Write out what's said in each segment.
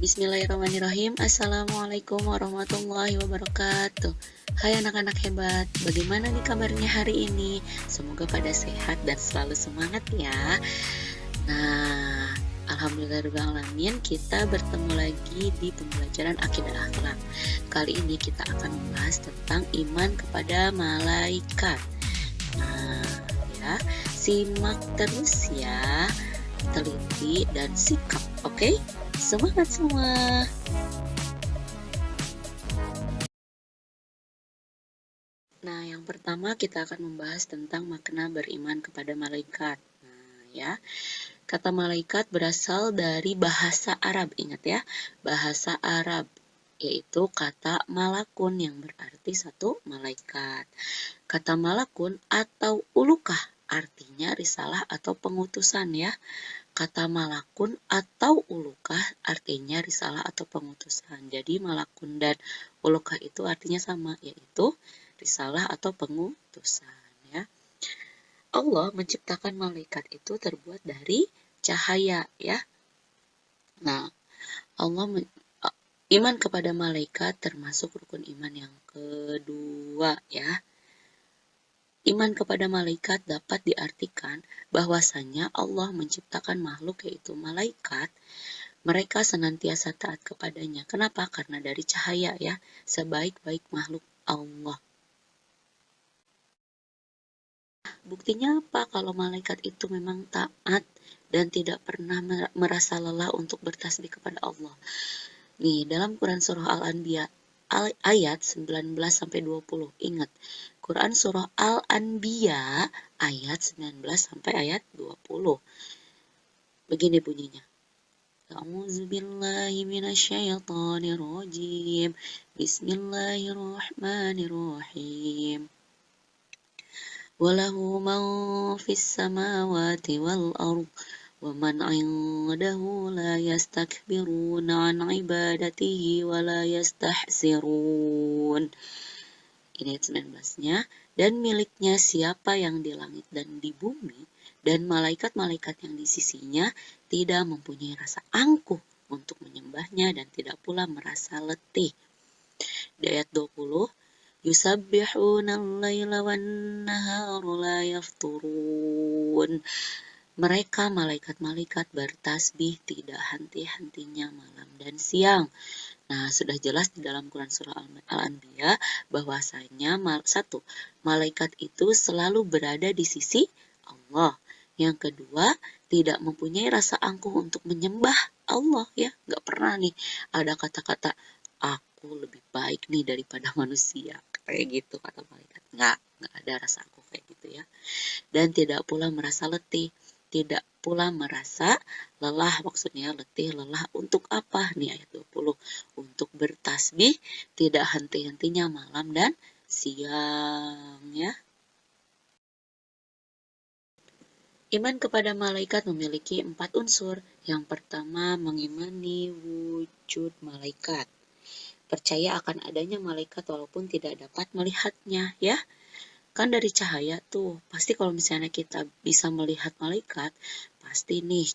Bismillahirrahmanirrahim. Assalamualaikum warahmatullahi wabarakatuh. Hai anak-anak hebat, bagaimana nih kabarnya hari ini? Semoga pada sehat dan selalu semangat ya. Nah, alhamdulillahirrahmanirrahim, kita bertemu lagi di pembelajaran akidah akhlak. Kali ini kita akan membahas tentang iman kepada malaikat. Nah, ya, simak terus ya, teliti dan sikap, oke? Semangat semua. Nah, yang pertama kita akan membahas tentang makna beriman kepada malaikat. Nah, ya. Kata malaikat berasal dari bahasa Arab, ingat ya. Bahasa Arab yaitu kata malakun yang berarti satu malaikat. Kata malakun atau ulukah artinya risalah atau pengutusan ya. Kata malakun atau ulukah artinya risalah atau pengutusan. Jadi malakun dan ulukah itu artinya sama, yaitu risalah atau pengutusan ya. Allah menciptakan malaikat itu terbuat dari cahaya ya. Nah, iman kepada malaikat termasuk rukun iman yang kedua ya. Iman kepada malaikat dapat diartikan bahwasanya Allah menciptakan makhluk yaitu malaikat. Mereka senantiasa taat kepadanya. Kenapa? Karena dari cahaya ya, sebaik-baik makhluk Allah. Buktinya apa? Kalau malaikat itu memang taat dan tidak pernah merasa lelah untuk bertasbih kepada Allah. Nih, dalam Quran Surah Al-Anbiya ayat 19-20. Ingat, Quran Surah Al-Anbiya ayat 19 sampai ayat 20. Begini bunyinya. A'udzubillahi minasyaitonirrajim. Bismillahirrahmanirrahim. Walahu man fis samawati wal ardh wa man 'indahu la yastakbiruna 'an 'ibadatihi wa la yastahsirun. Ini ayat 19-nya. Dan miliknya siapa yang di langit dan di bumi, dan malaikat-malaikat yang di sisinya tidak mempunyai rasa angkuh untuk menyembahnya dan tidak pula merasa letih. Di ayat 20, yusabbihuna al-laila wan-nahara la yafturun. Mereka malaikat-malaikat bertasbih tidak henti-hentinya malam dan siang. Nah, sudah jelas di dalam Quran Surah Al-Anbiya bahwasanya satu, malaikat itu selalu berada di sisi Allah. Yang kedua, tidak mempunyai rasa angkuh untuk menyembah Allah ya. Nggak pernah nih ada kata-kata aku lebih baik nih daripada manusia. Kayak gitu kata malaikat. Nggak ada rasa angkuh kayak gitu ya. Dan tidak pula merasa letih. Tidak pula merasa lelah, maksudnya letih, lelah untuk apa? Nih ayat 20. Untuk bertasbih tidak henti-hentinya malam dan siang ya. Iman kepada malaikat memiliki 4 unsur. Yang pertama, mengimani wujud malaikat. Percaya akan adanya malaikat walaupun tidak dapat melihatnya ya. Kan dari cahaya tuh, pasti kalau misalnya kita bisa melihat malaikat, pasti nih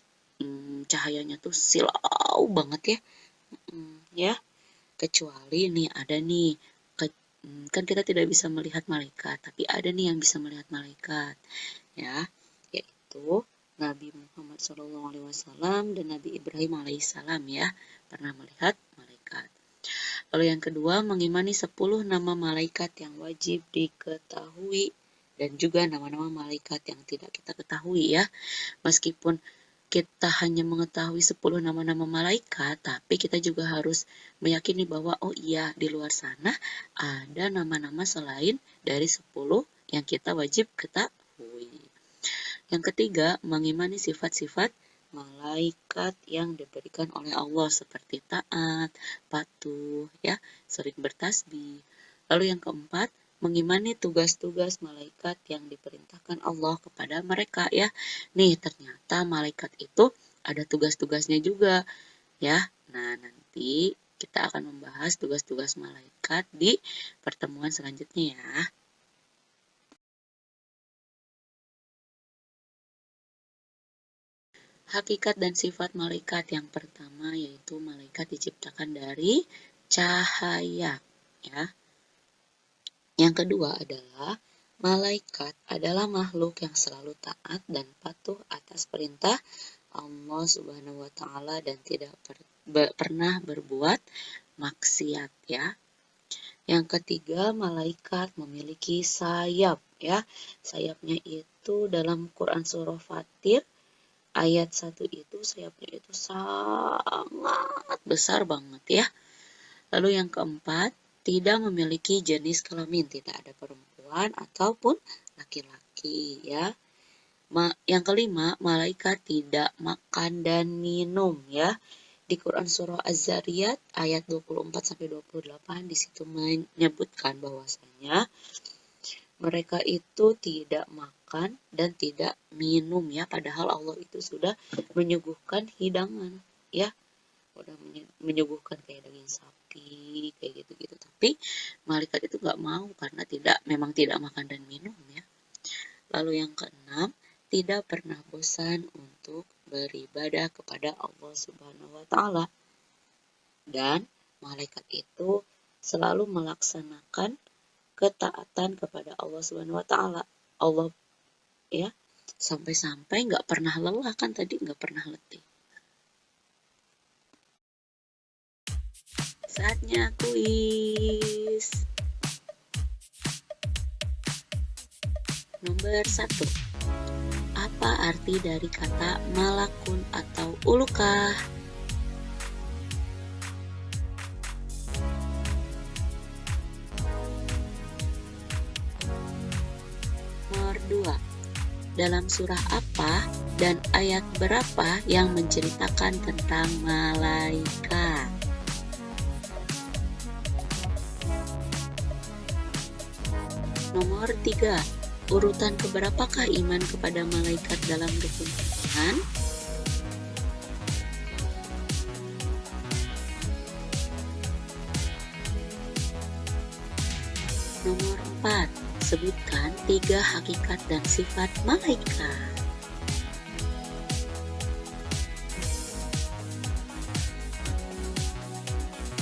cahayanya tuh silau banget ya. Ya, kecuali nih ada nih, kan kita tidak bisa melihat malaikat, tapi ada nih yang bisa melihat malaikat ya, yaitu Nabi Muhammad SAW dan Nabi Ibrahim alaihissalam ya, pernah melihat malaikat. Lalu yang kedua, mengimani 10 nama malaikat yang wajib diketahui dan juga nama-nama malaikat yang tidak kita ketahui ya. Meskipun kita hanya mengetahui 10 nama-nama malaikat, tapi kita juga harus meyakini bahwa oh iya, di luar sana ada nama-nama selain dari 10 yang kita wajib ketahui. Yang ketiga, mengimani sifat-sifat malaikat yang diberikan oleh Allah seperti taat, patuh, ya, sering bertasbih. Lalu yang keempat, mengimani tugas-tugas malaikat yang diperintahkan Allah kepada mereka ya. Nih, ternyata malaikat itu ada tugas-tugasnya juga ya. Nah, nanti kita akan membahas tugas-tugas malaikat di pertemuan selanjutnya ya. Hakikat dan sifat malaikat yang pertama yaitu malaikat diciptakan dari cahaya, ya. Yang kedua adalah malaikat adalah makhluk yang selalu taat dan patuh atas perintah Allah Subhanahu wa taala dan tidak pernah berbuat maksiat, ya. Yang ketiga, malaikat memiliki sayap, ya. Sayapnya itu dalam Quran surah Fatir ayat 1 itu sayapnya itu sangat besar banget, ya. Lalu yang keempat, tidak memiliki jenis kelamin, tidak ada perempuan ataupun laki-laki, ya. Yang kelima, malaikat tidak makan dan minum, ya. Di Quran surah Az-Zariyat ayat 24-28 di situ menyebutkan bahwasanya mereka itu tidak makan dan tidak minum, ya, padahal Allah itu sudah menyuguhkan hidangan, ya. Udah menyuguhkan kayak daging sapi kayak gitu-gitu, tapi malaikat itu nggak mau karena memang tidak makan dan minum, ya. Lalu yang keenam, tidak pernah bosan untuk beribadah kepada Allah Subhanahu wa taala. Dan malaikat itu selalu melaksanakan ketaatan kepada Allah Subhanahu wa taala. Allah, ya, sampai-sampai nggak pernah lelah, kan tadi nggak pernah letih. Saatnya kuis. Nomor 1. Apa arti dari kata malakun atau ulukah? Nomor 2. Dalam surah apa dan ayat berapa yang menceritakan tentang malaikat? Nomor 3. Urutan keberapakah iman kepada malaikat dalam rukun iman? Nomor 4. Sebutkan 3 hakikat dan sifat malaikat.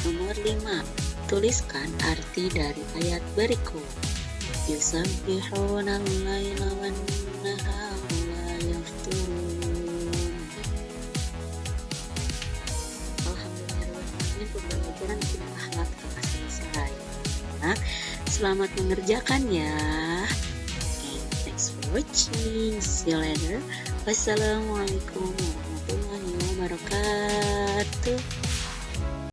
Nomor 5. Tuliskan arti dari ayat berikut. Yusabbihuna al-laila wan-nahara la yafturun. Alhamdulillahirrahmanirrahim, pembelajaran kita akhlak telah selesai. Nah, selamat mengerjakannya. Okay, thanks for watching. See you later. Wassalamualaikum warahmatullahi wabarakatuh.